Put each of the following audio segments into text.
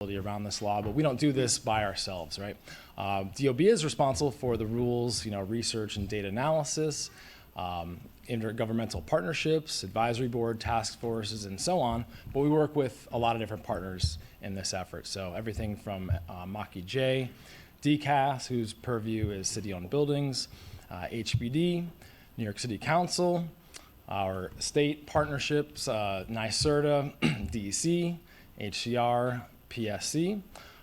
around this law, but we don't do this by ourselves, right? DOB is responsible for the rules, research and data analysis, intergovernmental partnerships, advisory board, task forces, and so on. But we work with a lot of different partners in this effort. So everything from Mach-E-J, DCAS, whose purview is city-owned buildings, HBD, New York City Council, our state partnerships, NYSERDA, DEC, HCR, PSC,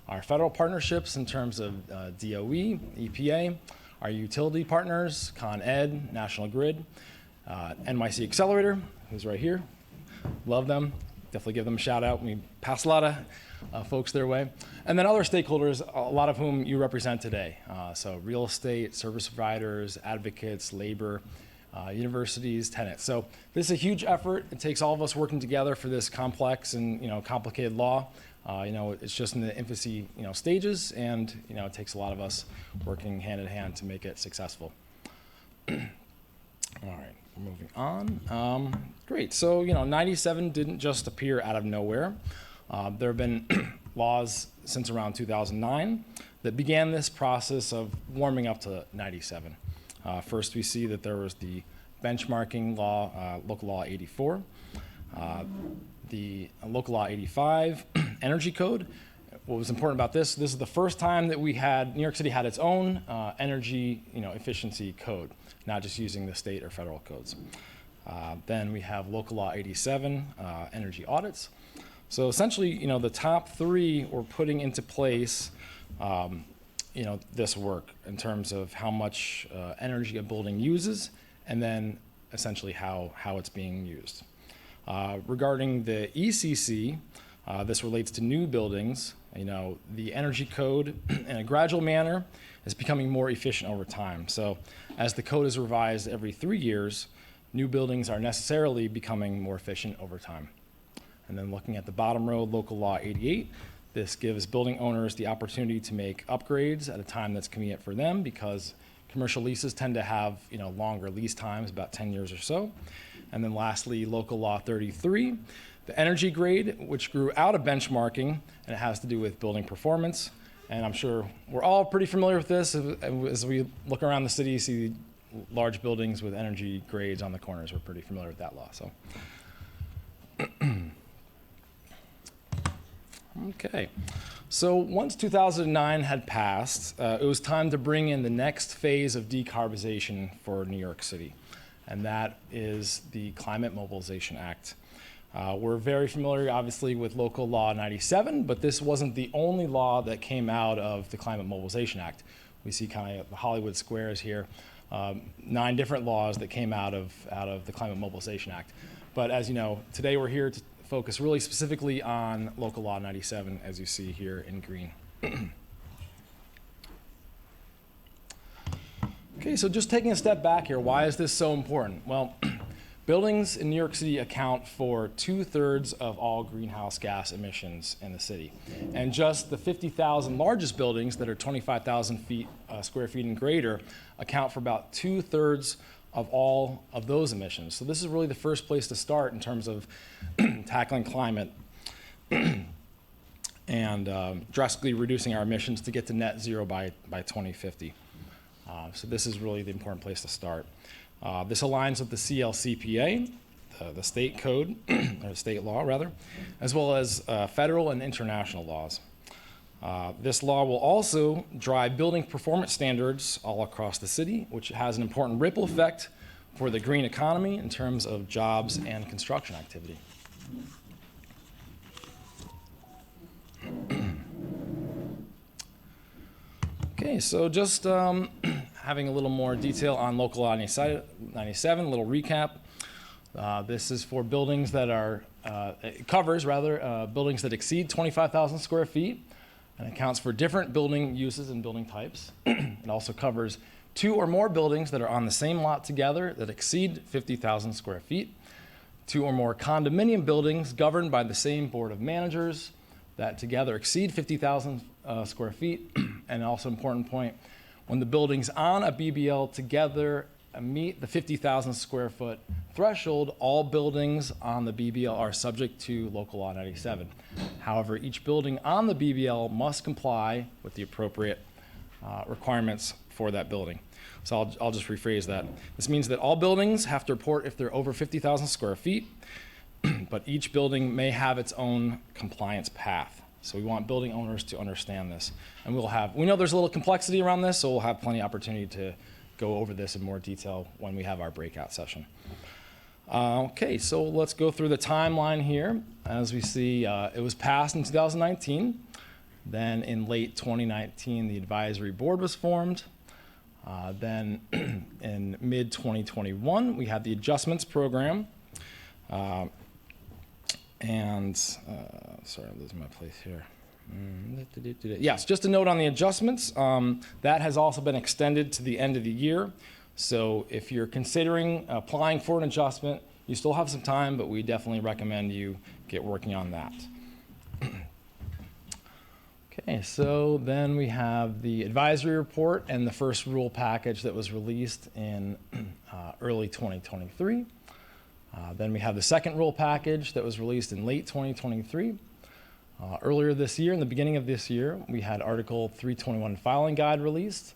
our federal partnerships in terms of DOE, EPA, our utility partners, Con Ed, National Grid, NYC Accelerator, who's right here. Love them. Definitely give them a shout out. We pass a lot of folks their way. And then other stakeholders, a lot of whom you represent today. So real estate, service providers, advocates, labor, universities, tenants. So this is a huge effort. It takes all of us working together for this complex and complicated law. It's just in the infancy stages, and it takes a lot of us working hand in hand to make it successful. All right, moving on. Great. So 97 didn't just appear out of nowhere. There have been laws since around 2009 that began this process of warming up to 97. First, we see that there was the benchmarking law, Local Law 84, the Local Law 85, Energy Code. What was important about this is the first time that New York City had its own energy efficiency code, not just using the state or federal codes. Then we have Local Law 87, energy audits. So essentially, the top three were putting into place this work in terms of how much energy a building uses, and then essentially how it's being used. Regarding the ECC, this relates to new buildings. The energy code, in a gradual manner, is becoming more efficient over time. So as the code is revised every 3 years, new buildings are necessarily becoming more efficient over time. And then looking at the bottom row, Local Law 88, this gives building owners the opportunity to make upgrades at a time that's convenient for them, because commercial leases tend to have longer lease times, about 10 years or so. And then lastly, Local Law 33, the energy grade, which grew out of benchmarking, and it has to do with building performance. And I'm sure we're all pretty familiar with this. As we look around the city, see large buildings with energy grades on the corners. We're pretty familiar with that law. So. Okay, so once 2009 had passed, it was time to bring in the next phase of decarbonization for New York City, and that is the Climate Mobilization Act. We're very familiar, obviously, with Local Law 97, but this wasn't the only law that came out of the Climate Mobilization Act. We see kind of the Hollywood squares here, 9 different laws that came out of the Climate Mobilization Act. But as you know, today we're here to focus really specifically on Local Law 97, as you see here in green. Okay, so just taking a step back here, why is this so important? Well, buildings in New York City account for 2/3 of all greenhouse gas emissions in the city. And just the 50,000 largest buildings that are 25,000 square feet and greater account for about 2/3 of all of those emissions. So this is really the first place to start in terms of tackling climate and drastically reducing our emissions to get to net zero by 2050. So this is really the important place to start. This aligns with the CLCPA, the state code, or state law rather, as well as federal and international laws. This law will also drive building performance standards all across the city, which has an important ripple effect for the green economy in terms of jobs and construction activity. Okay, so just having a little more detail on Local Law 97, a little recap. This is for buildings that are, it covers rather, buildings that exceed 25,000 square feet, and accounts for different building uses and building types. It also covers 2 or more buildings that are on the same lot together that exceed 50,000 square feet, 2 or more condominium buildings governed by the same board of managers that together exceed 50,000 square feet, and also important point, when the buildings on a BBL together meet the 50,000 square foot threshold, all buildings on the BBL are subject to Local Law 97. However, each building on the BBL must comply with the appropriate requirements for that building. So I'll just rephrase that. This means that all buildings have to report if they're over 50,000 square feet, but each building may have its own compliance path. So we want building owners to understand this. And we know there's a little complexity around this, so we'll have plenty of opportunity to go over this in more detail when we have our breakout session. Okay, so let's go through the timeline here. As we see, it was passed in 2019. Then in late 2019, the advisory board was formed. Then in mid-2021, we had the adjustments program. Sorry, I'm losing my place here. Yes, just a note on the adjustments. That has also been extended to the end of the year. So if you're considering applying for an adjustment, you still have some time, but we definitely recommend you get working on that. Okay, so then we have the advisory report and the first rule package that was released in early 2023. Then we have the second rule package that was released in late 2023. Earlier this year, in the beginning of this year, we had Article 321 filing guide released.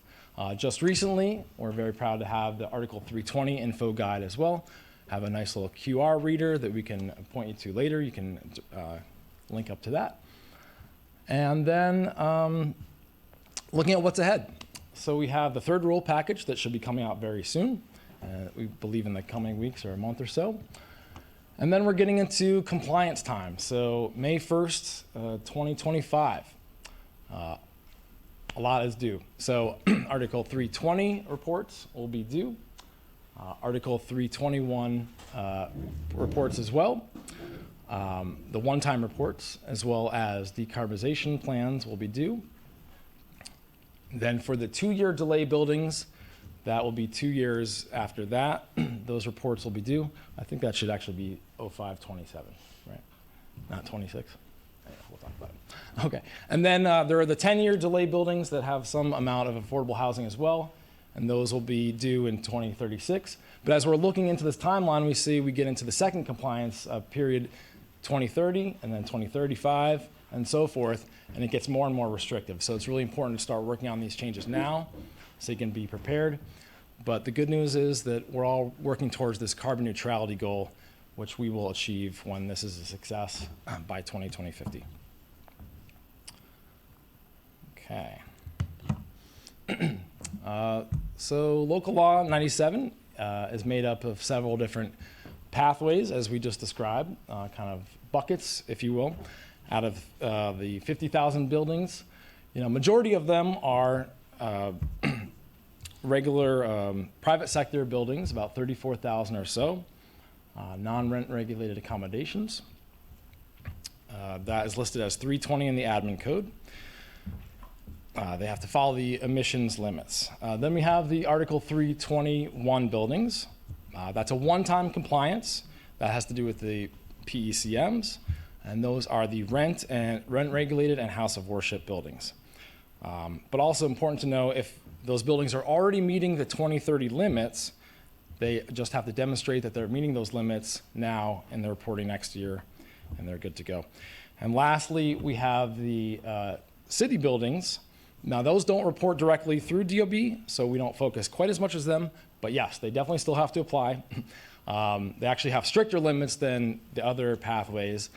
Just recently, we're very proud to have the Article 320 info guide as well. Have a nice little QR reader that we can point you to later. You can link up to that. And then looking at what's ahead. So we have the third rule package that should be coming out very soon. We believe in the coming weeks or a month or so. And then we're getting into compliance time. So May 1st, 2025, a lot is due. So Article 320 reports will be due. Article 321 reports as well. The one-time reports, as well as decarbonization plans, will be due. Then for the 2-year delay buildings, that will be 2 years after that. Those reports will be due. I think that should actually be 0527, right? Not 26. Yeah, we'll talk about it. Okay. And then there are the 10-year delay buildings that have some amount of affordable housing as well, and those will be due in 2036. But as we're looking into this timeline, we see we get into the second compliance period, 2030, and then 2035, and so forth, and it gets more and more restrictive. So it's really important to start working on these changes now so you can be prepared. But the good news is that we're all working towards this carbon neutrality goal, which we will achieve when this is a success by 2050. Okay. So Local Law 97 is made up of several different pathways, as we just described, kind of buckets, if you will, out of the 50,000 buildings. Majority of them are regular private sector buildings, about 34,000 or so, non-rent regulated accommodations. That is listed as 320 in the admin code. They have to follow the emissions limits. Then we have the Article 321 buildings. That's a one-time compliance. That has to do with the PECMs, and those are the rent regulated and house of worship buildings. But also important to know, if those buildings are already meeting the 2030 limits, they just have to demonstrate that they're meeting those limits now in their reporting next year, and they're good to go. And lastly, we have the city buildings. Now, those don't report directly through DOB, so we don't focus quite as much as them, but yes, they definitely still have to apply. They actually have stricter limits than the other pathways.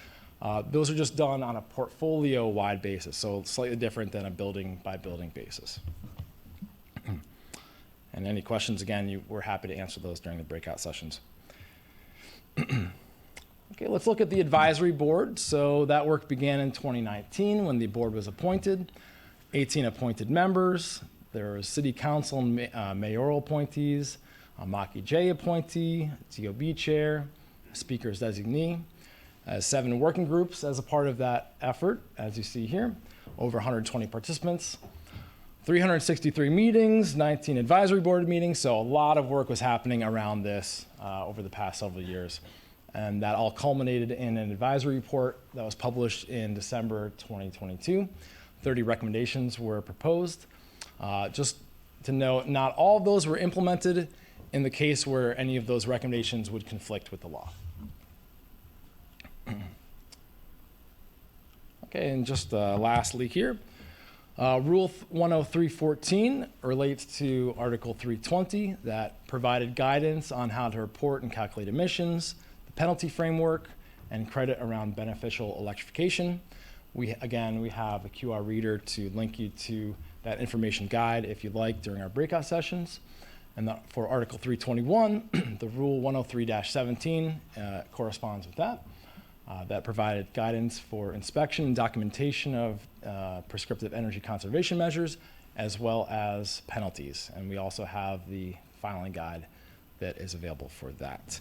Those are just done on a portfolio-wide basis, so slightly different than a building-by-building basis. And any questions, again, we're happy to answer those during the breakout sessions. Okay, let's look at the advisory board. So that work began in 2019 when the board was appointed. 18 appointed members. There are city council and mayoral appointees, a Maki J appointee, DOB chair, speaker's designee, 7 working groups as a part of that effort, as you see here, over 120 participants, 363 meetings, 19 advisory board meetings, so a lot of work was happening around this over the past several years. And that all culminated in an advisory report that was published in December 2022. 30 recommendations were proposed. Just to note, not all of those were implemented in the case where any of those recommendations would conflict with the law. Okay, and just lastly here, Rule 103.14 relates to Article 320 that provided guidance on how to report and calculate emissions, the penalty framework, and credit around beneficial electrification. We have a QR reader to link you to that information guide if you'd like during our breakout sessions. And for Article 321, the Rule 103-17 corresponds with that. That provided guidance for inspection and documentation of prescriptive energy conservation measures, as well as penalties. And we also have the filing guide that is available for that.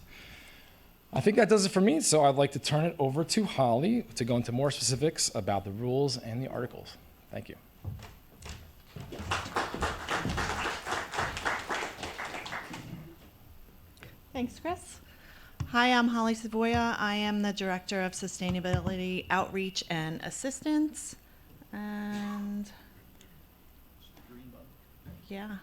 I think that does it for me, so I'd like to turn it over to Holly to go into more specifics about the rules and the articles. Thank you. Thanks, Chris. Hi, I'm Holly Savoya. I am the Director of Sustainability Outreach and Assistance. And yeah.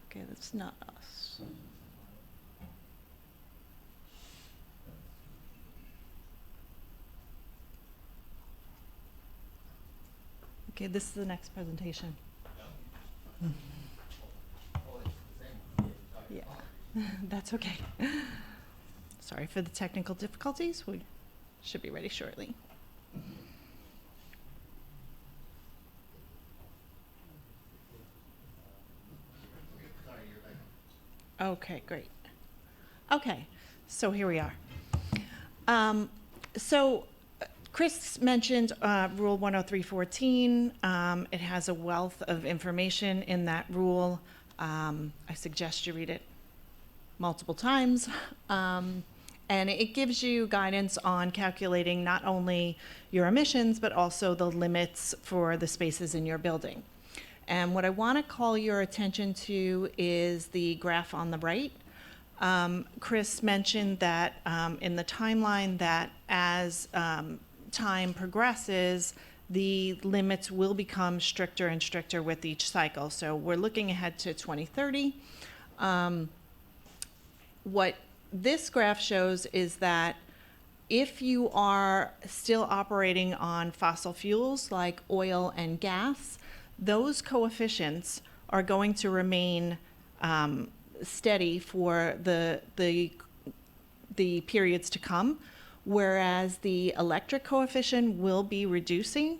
Okay, that's not us. Okay, this is the next presentation. Yeah, that's okay. Sorry for the technical difficulties. We should be ready shortly. Okay, great. Okay, so here we are. Chris mentioned Rule 103.14. It has a wealth of information in that rule. I suggest you read it multiple times. And it gives you guidance on calculating not only your emissions, but also the limits for the spaces in your building. And what I want to call your attention to is the graph on the right. Chris mentioned that in the timeline that as time progresses, the limits will become stricter and stricter with each cycle. So we're looking ahead to 2030. What this graph shows is that if you are still operating on fossil fuels like oil and gas, those coefficients are going to remain steady for the periods to come, whereas the electric coefficient will be reducing,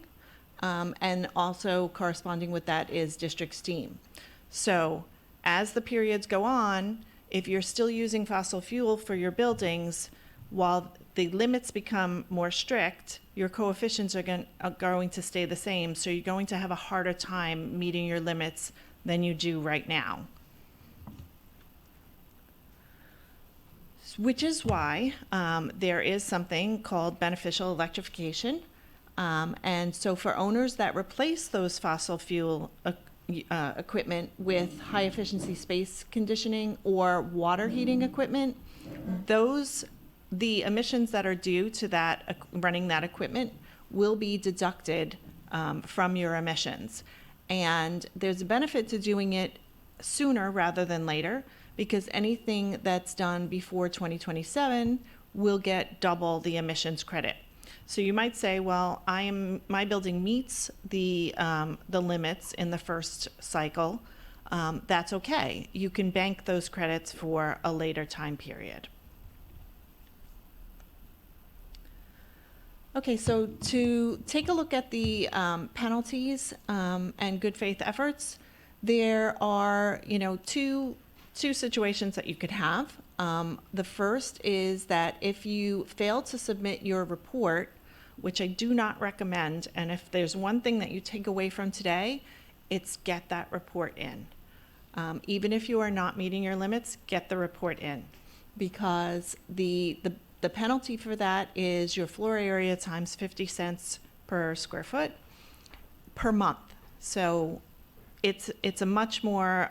and also corresponding with that is district steam. So as the periods go on, if you're still using fossil fuel for your buildings, while the limits become more strict, your coefficients are going to stay the same, so you're going to have a harder time meeting your limits than you do right now. Which is why there is something called beneficial electrification. And so for owners that replace those fossil fuel equipment with high efficiency space conditioning or water heating equipment, the emissions that are due to that running that equipment will be deducted from your emissions. And there's a benefit to doing it sooner rather than later, because anything that's done before 2027 will get double the emissions credit. So you might say, well, my building meets the limits in the first cycle. That's okay. You can bank those credits for a later time period. Okay, so to take a look at the penalties and good faith efforts, there are, two situations that you could have. The first is that if you fail to submit your report, which I do not recommend, and if there's one thing that you take away from today, it's get that report in. Even if you are not meeting your limits, get the report in, because the penalty for that is your floor area times 50 cents per square foot per month. So it's a much more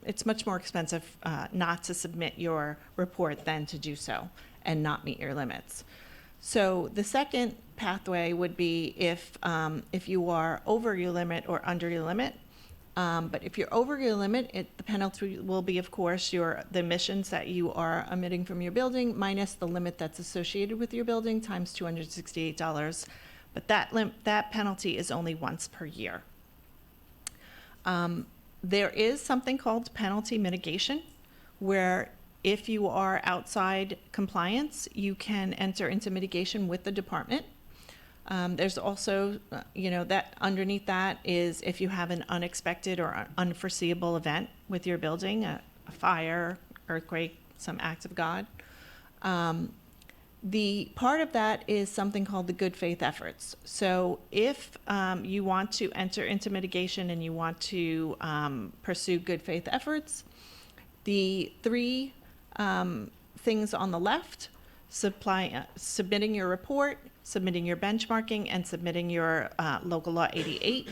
expensive not to submit your report than to do so and not meet your limits. So the second pathway would be if you are over your limit or under your limit. But if you're over your limit, the penalty will be, of course, the emissions that you are emitting from your building minus the limit that's associated with your building times $268. But that penalty is only once per year. There is something called penalty mitigation, where if you are outside compliance, you can enter into mitigation with the department. There's also, that underneath that is if you have an unexpected or unforeseeable event with your building, a fire, earthquake, some act of God. The part of that is something called the good faith efforts. So if you want to enter into mitigation and you want to pursue good faith efforts, the three things on the left, submitting your report, submitting your benchmarking, and submitting your Local Law 88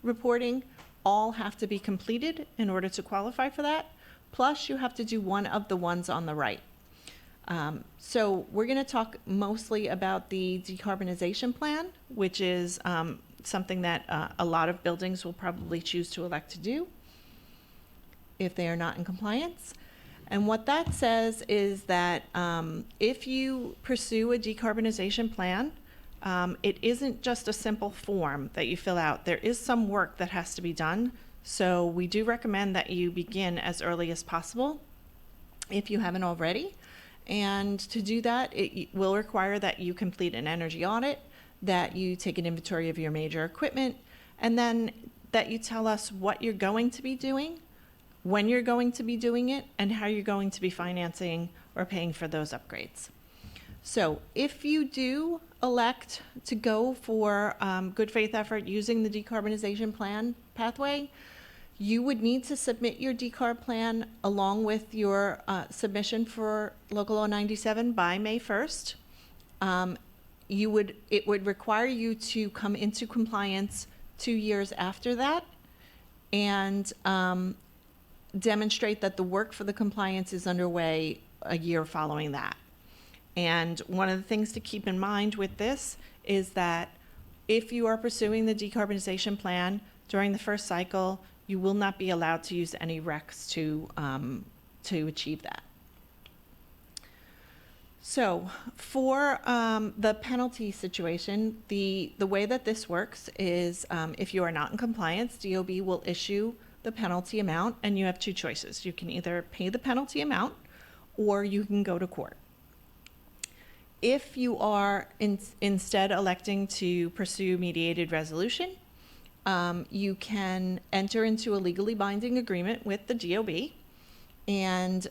reporting, all have to be completed in order to qualify for that. Plus, you have to do one of the ones on the right. So we're going to talk mostly about the decarbonization plan, which is something that a lot of buildings will probably choose to elect to do if they are not in compliance. And what that says is that if you pursue a decarbonization plan, it isn't just a simple form that you fill out. There is some work that has to be done. So we do recommend that you begin as early as possible if you haven't already. And to do that, it will require that you complete an energy audit, that you take an inventory of your major equipment, and then that you tell us what you're going to be doing, when you're going to be doing it, and how you're going to be financing or paying for those upgrades. So if you do elect to go for good faith effort using the decarbonization plan pathway, you would need to submit your decarb plan along with your submission for Local Law 97 by May 1st. It would require you to come into compliance 2 years after that, and demonstrate that the work for the compliance is underway a year following that. And one of the things to keep in mind with this is that if you are pursuing the decarbonization plan during the first cycle, you will not be allowed to use any RECs to achieve that. So for the penalty situation, the way that this works is if you are not in compliance, DOB will issue the penalty amount, and you have two choices. You can either pay the penalty amount or you can go to court. If you are instead electing to pursue mediated resolution, you can enter into a legally binding agreement with the DOB, and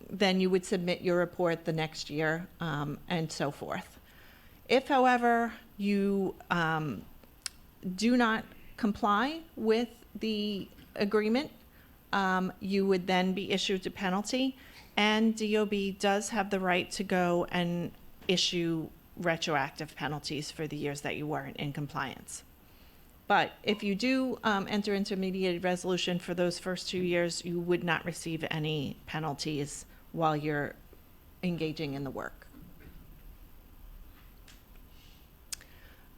then you would submit your report the next year, and so forth. If, however, you do not comply with the agreement, you would then be issued a penalty, and DOB does have the right to go and issue retroactive penalties for the years that you weren't in compliance. But if you do enter into mediated resolution for those first 2 years, you would not receive any penalties while you're engaging in the work.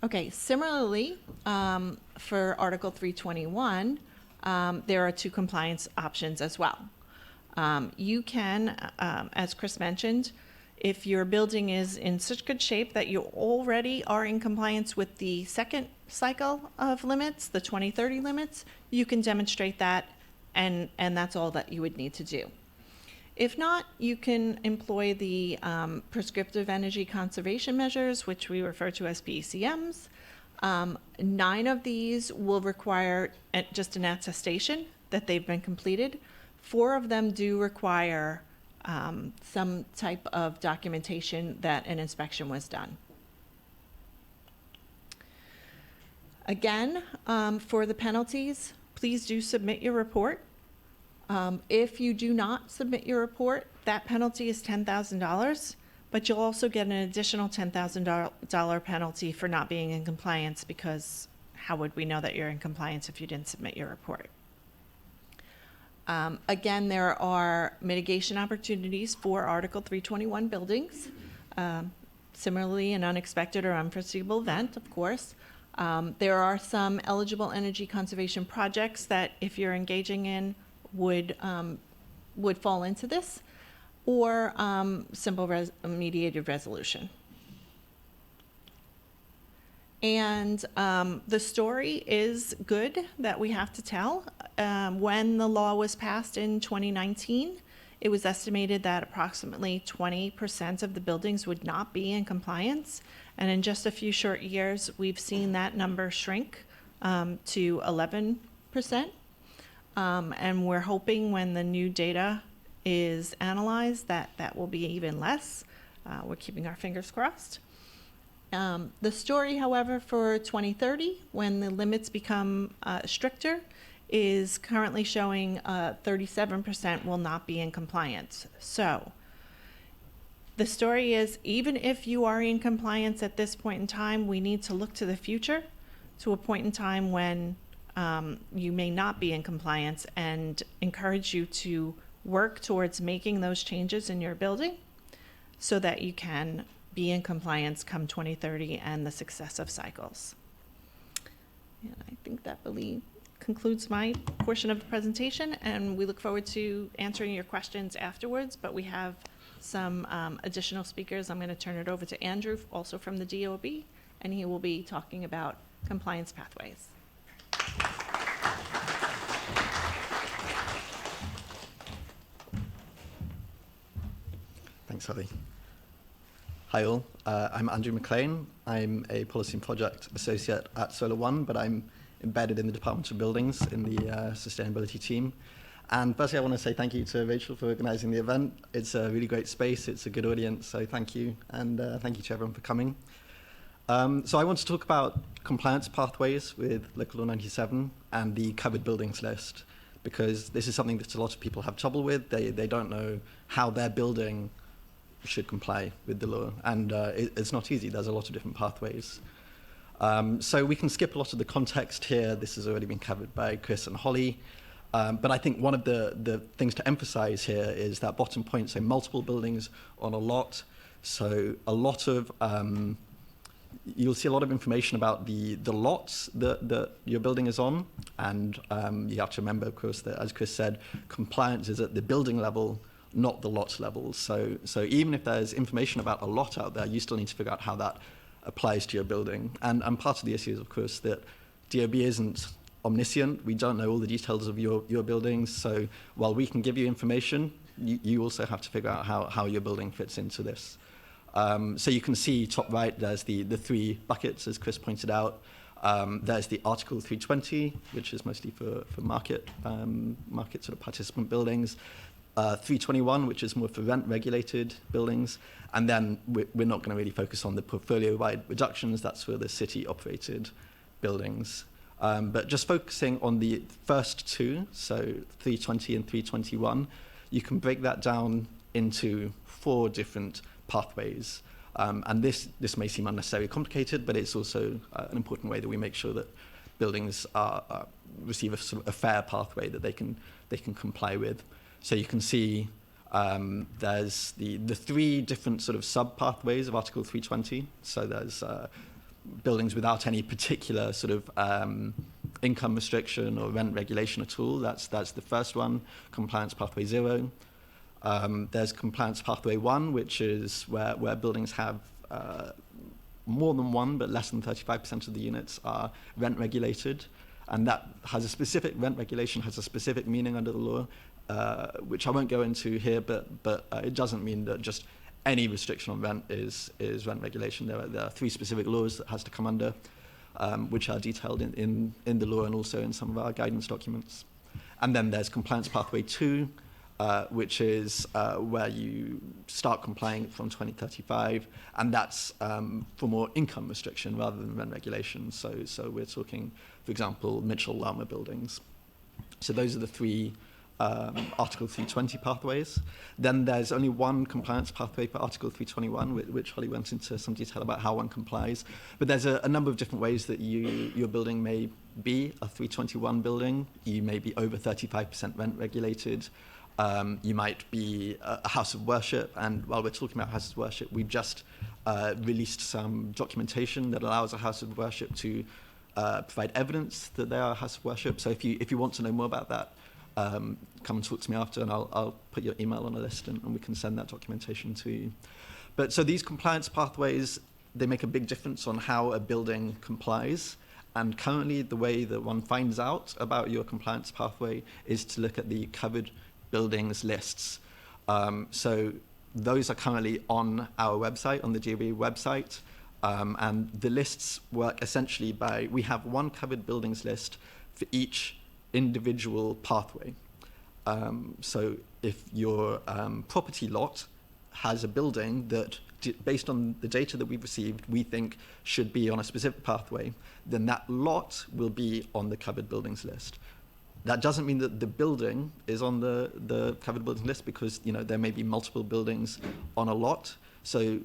Okay, similarly, for Article 321, there are two compliance options as well. You can, as Chris mentioned, if your building is in such good shape that you already are in compliance with the second cycle of limits, the 2030 limits, you can demonstrate that, and that's all that you would need to do. If not, you can employ the prescriptive energy conservation measures, which we refer to as PECMs. 9 of these will require just an attestation that they've been completed. 4 of them do require some type of documentation that an inspection was done. Again, for the penalties, please do submit your report. If you do not submit your report, that penalty is $10,000, but you'll also get an additional $10,000 penalty for not being in compliance, because how would we know that you're in compliance if you didn't submit your report? Again, there are mitigation opportunities for Article 321 buildings. Similarly, an unexpected or unforeseeable event, of course. There are some eligible energy conservation projects that, if you're engaging in, would fall into this, or simple mediated resolution. And the story is good that we have to tell. When the law was passed in 2019, it was estimated that approximately 20% of the buildings would not be in compliance. And in just a few short years, we've seen that number shrink to 11%. And we're hoping when the new data is analyzed that that will be even less. We're keeping our fingers crossed. The story, however, for 2030, when the limits become stricter, is currently showing 37% will not be in compliance. So the story is, even if you are in compliance at this point in time, we need to look to the future, to a point in time when you may not be in compliance, and encourage you to work towards making those changes in your building so that you can be in compliance come 2030 and the successive cycles. And I think that really concludes my portion of the presentation, and we look forward to answering your questions afterwards, but we have some additional speakers. I'm going to turn it over to Andrew, also from the DOB, and he will be talking about compliance pathways. Thanks, Holly. Hi all, I'm Andrew McLean. I'm a Policy and Project Associate at SolarOne, but I'm embedded in the Department of Buildings in the sustainability team. And firstly, I want to say thank you to Rachel for organising the event. It's a really great space, it's a good audience, so thank you, and thank you to everyone for coming. So I want to talk about compliance pathways with Local Law 97 and the covered buildings list, because this is something that a lot of people have trouble with. They don't know how their building should comply with the law, and it's not easy. There's a lot of different pathways. So we can skip a lot of the context here. This has already been covered by Chris and Holly. But I think one of the things to emphasize here is that bottom point, so multiple buildings on a lot. So a lot of, you'll see a lot of information about the lots that your building is on. And you have to remember, of course, that as Chris said, compliance is at the building level, not the lot level. So even if there's information about a lot out there, you still need to figure out how that applies to your building. And part of the issue is, of course, that DOB isn't omniscient. We don't know all the details of your buildings. So while we can give you information, you also have to figure out how your building fits into this. So you can see top right, there's the three buckets, as Chris pointed out. There's the Article 320, which is mostly for market sort of participant buildings. 321, which is more for rent-regulated buildings. And then we're not going to really focus on the portfolio-wide reductions. That's for the city-operated buildings. But just focusing on the first two, so 320 and 321, you can break that down into 4 different pathways. And this may seem unnecessarily complicated, but it's also an important way that we make sure that buildings receive a fair pathway that they can comply with. So you can see there's the 3 different sort of sub-pathways of Article 320. So there's buildings without any particular sort of income restriction or rent regulation at all. That's the first one, Compliance Pathway 0. There's Compliance Pathway 1, which is where buildings have more than one, but less than 35% of the units are rent regulated. And that has a specific, rent regulation has a specific meaning under the law, which I won't go into here, but it doesn't mean that just any restriction on rent is rent regulation. There are 3 specific laws that has to come under, which are detailed in the law and also in some of our guidance documents. And then there's Compliance Pathway 2, which is where you start complying from 2035, and that's for more income restriction rather than rent regulation. So we're talking, for example, Mitchell-Lama buildings. So those are the 3 Article 320 pathways. Then there's only one compliance pathway for Article 321, which Holly went into some detail about how one complies. But there's a number of different ways that your building may be a 321 building. You may be over 35% rent regulated. You might be a house of worship, and while we're talking about houses of worship, we've just released some documentation that allows a house of worship to provide evidence that they are a house of worship. So if you want to know more about that, come and talk to me after, and I'll put your email on a list, and we can send that documentation to you. But so these compliance pathways, they make a big difference on how a building complies. And currently, the way that one finds out about your compliance pathway is to look at the covered buildings lists. So those are currently on our website, on the DOB website. And the lists work essentially by, we have one covered buildings list for each individual pathway. So if your property lot has a building that, based on the data that we've received, we think should be on a specific pathway, then that lot will be on the covered buildings list. That doesn't mean that the building is on the covered buildings list, because there may be multiple buildings on a lot. So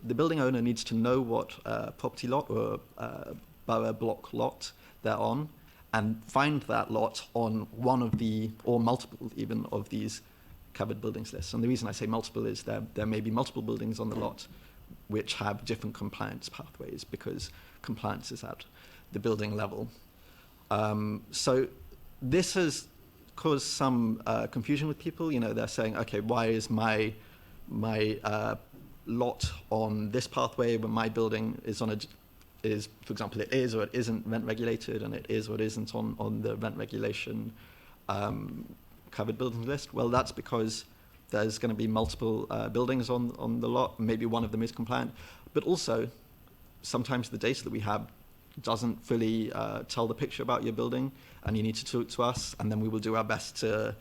the building owner needs to know what property lot or borough block lot they're on, and find that lot on one of the, or multiple even, of these covered buildings lists. And the reason I say multiple is there may be multiple buildings on the lot which have different compliance pathways, because compliance is at the building level. So this has caused some confusion with people. They're saying, okay, why is my lot on this pathway when my building is on for example, it is or it isn't rent regulated, and it is or it isn't on the rent regulation covered buildings list? Well, that's because there's going to be multiple buildings on the lot. Maybe one of them is compliant, but also sometimes the data that we have doesn't fully tell the picture about your building, and you need to talk to us, and then we will do our best to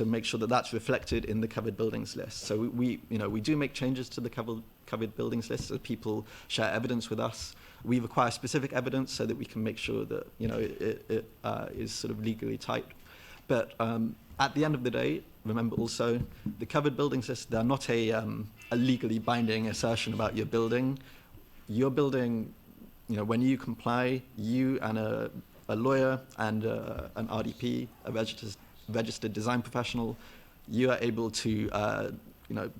make sure that that's reflected in the covered buildings list. So we do make changes to the covered buildings list as people share evidence with us. We require specific evidence so that we can make sure that it is sort of legally tight. But at the end of the day, remember also, the covered buildings list, they're not a legally binding assertion about your building. Your building, when you comply, you and a lawyer and an RDP, a registered design professional, you are able to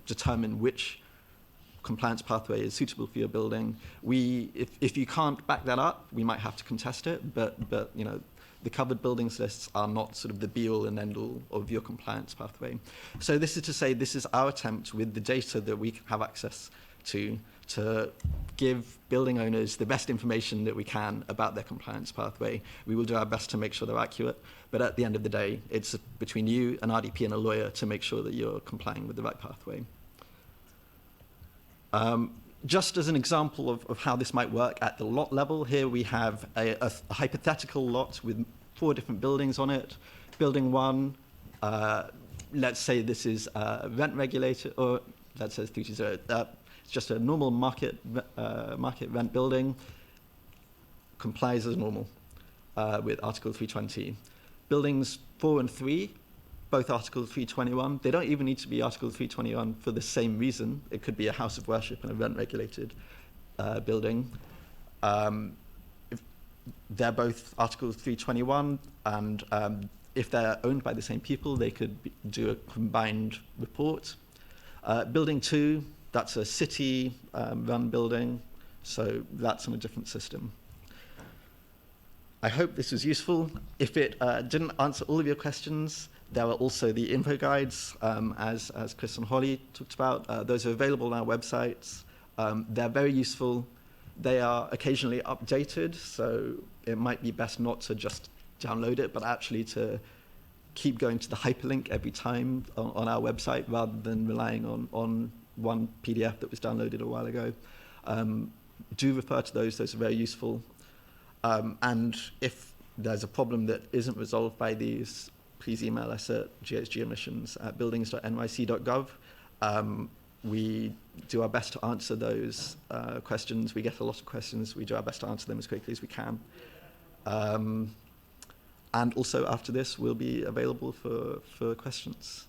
determine which compliance pathway is suitable for your building. If you can't back that up, we might have to contest it, but the covered buildings lists are not sort of the be-all and end-all of your compliance pathway. So this is to say, this is our attempt with the data that we have access to give building owners the best information that we can about their compliance pathway. We will do our best to make sure they're accurate, but at the end of the day, it's between you, an RDP, and a lawyer to make sure that you're complying with the right pathway. Just as an example of how this might work at the lot level, here we have a hypothetical lot with 4 different buildings on it. Building 1, let's say this is rent regulated, or that says 320. It's just a normal market rent building, complies as normal with Article 320. Buildings 4 and 3, both Article 321. They don't even need to be Article 321 for the same reason. It could be a house of worship and a rent-regulated building. They're both Article 321, and if they're owned by the same people, they could do a combined report. Building 2, that's a city-run building, so that's on a different system. I hope this was useful. If it didn't answer all of your questions, there are also the info guides, as Chris and Holly talked about. Those are available on our websites. They're very useful. They are occasionally updated, so it might be best not to just download it, but actually to keep going to the hyperlink every time on our website, rather than relying on one PDF that was downloaded a while ago. Do refer to those. Those are very useful. And if there's a problem that isn't resolved by these, please email us at ghgadmissions@buildings.nyc.gov. We do our best to answer those questions. We get a lot of questions. We do our best to answer them as quickly as we can. And also after this, we'll be available for questions.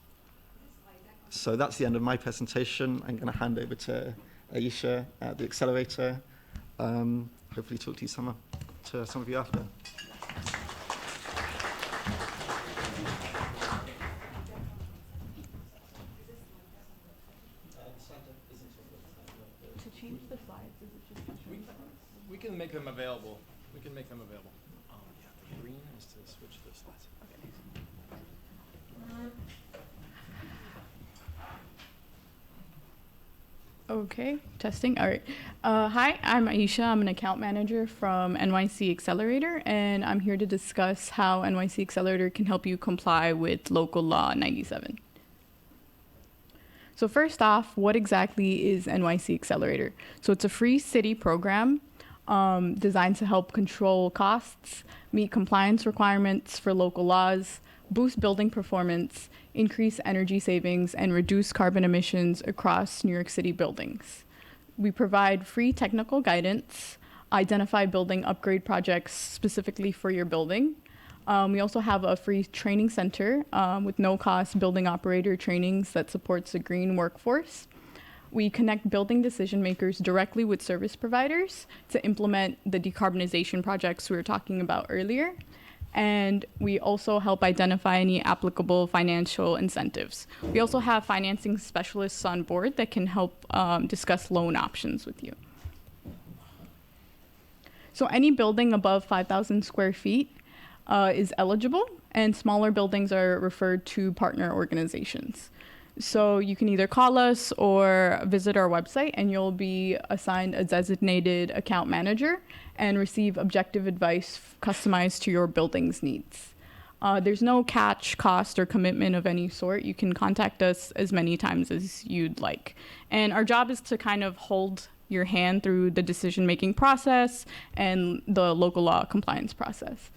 So that's the end of my presentation. I'm going to hand over to Aisha at the Accelerator. Hopefully talk to some of you after. slides? Is it just We can make them available. We can make them available. Yeah, the green is to switch the slides. Okay, testing. All right. Hi, I'm Aisha. I'm an account manager from NYC Accelerator, and I'm here to discuss how NYC Accelerator can help you comply with Local Law 97. So first off, what exactly is NYC Accelerator? So it's a free city program designed to help control costs, meet compliance requirements for local laws, boost building performance, increase energy savings, and reduce carbon emissions across New York City buildings. We provide free technical guidance, identify building upgrade projects specifically for your building. We also have a free training center with no-cost building operator trainings that supports a green workforce. We connect building decision makers directly with service providers to implement the decarbonization projects we were talking about earlier. And we also help identify any applicable financial incentives. We also have financing specialists on board that can help discuss loan options with you. So any building above 5,000 square feet is eligible, and smaller buildings are referred to partner organizations. So you can either call us or visit our website, and you'll be assigned a designated account manager and receive objective advice customized to your building's needs. There's no catch, cost, or commitment of any sort. You can contact us as many times as you'd like. And our job is to kind of hold your hand through the decision-making process and the local law compliance process.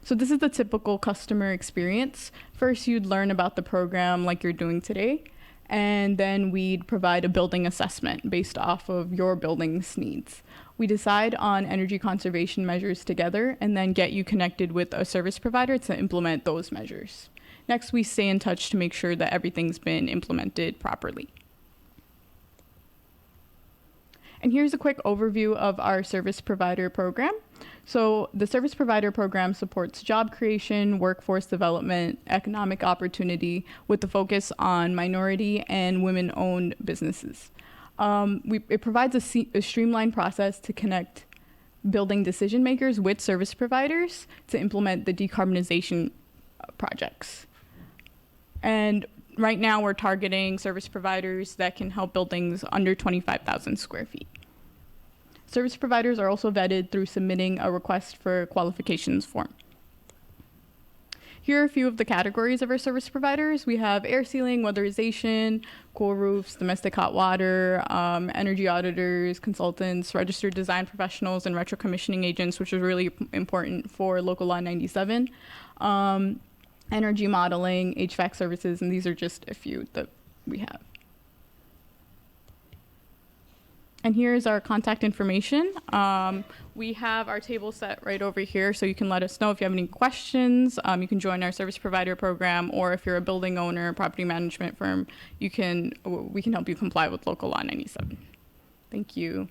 So this is the typical customer experience. First, you'd learn about the program like you're doing today, and then we'd provide a building assessment based off of your building's needs. We decide on energy conservation measures together and then get you connected with a service provider to implement those measures. Next, we stay in touch to make sure that everything's been implemented properly. And here's a quick overview of our service provider program. So the service provider program supports job creation, workforce development, economic opportunity with the focus on minority and women-owned businesses. It provides a streamlined process to connect building decision makers with service providers to implement the decarbonization projects. And right now we're targeting service providers that can help buildings under 25,000 square feet. Service providers are also vetted through submitting a request for qualifications form. Here are a few of the categories of our service providers. We have air sealing, weatherization, cool roofs, domestic hot water, energy auditors, consultants, registered design professionals, and retro commissioning agents, which is really important for Local Law 97. Energy modeling, HVAC services, and these are just a few that we have. And here's our contact information. We have our table set right over here, so you can let us know if you have any questions. You can join our service provider program, or if you're a building owner, property management firm, we can help you comply with Local Law 97. Thank you.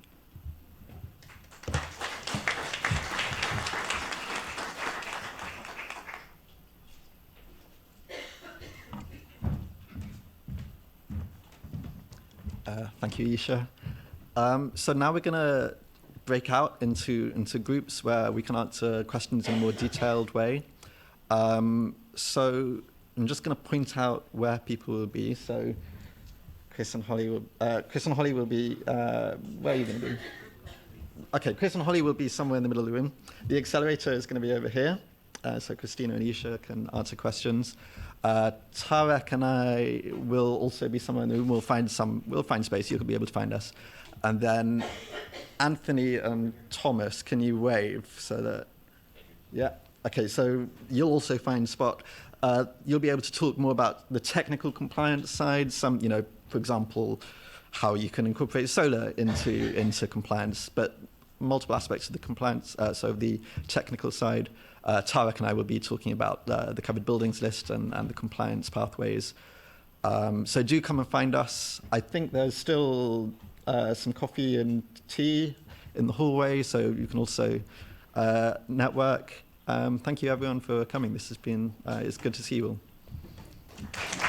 Thank you, Isha. So now we're going to break out into groups where we can answer questions in a more detailed way. So I'm just going to point out where people will be. So Chris and Holly will be, where are you going to be? Okay, Chris and Holly will be somewhere in the middle of the room. The accelerator is going to be over here. So Christina and Isha can answer questions. Tarek and I will also be somewhere in the room. We'll find space. You'll be able to find us. And then Anthony and Thomas, can you wave so that, yeah. Okay, so you'll also find a spot. You'll be able to talk more about the technical compliance side, for example, how you can incorporate solar into compliance, but multiple aspects of the compliance, so the technical side. Tarek and I will be talking about the covered buildings list and the compliance pathways. So do come and find us. I think there's still some coffee and tea in the hallway, so you can also network. Thank you everyone for coming. This has been, it's good to see you all.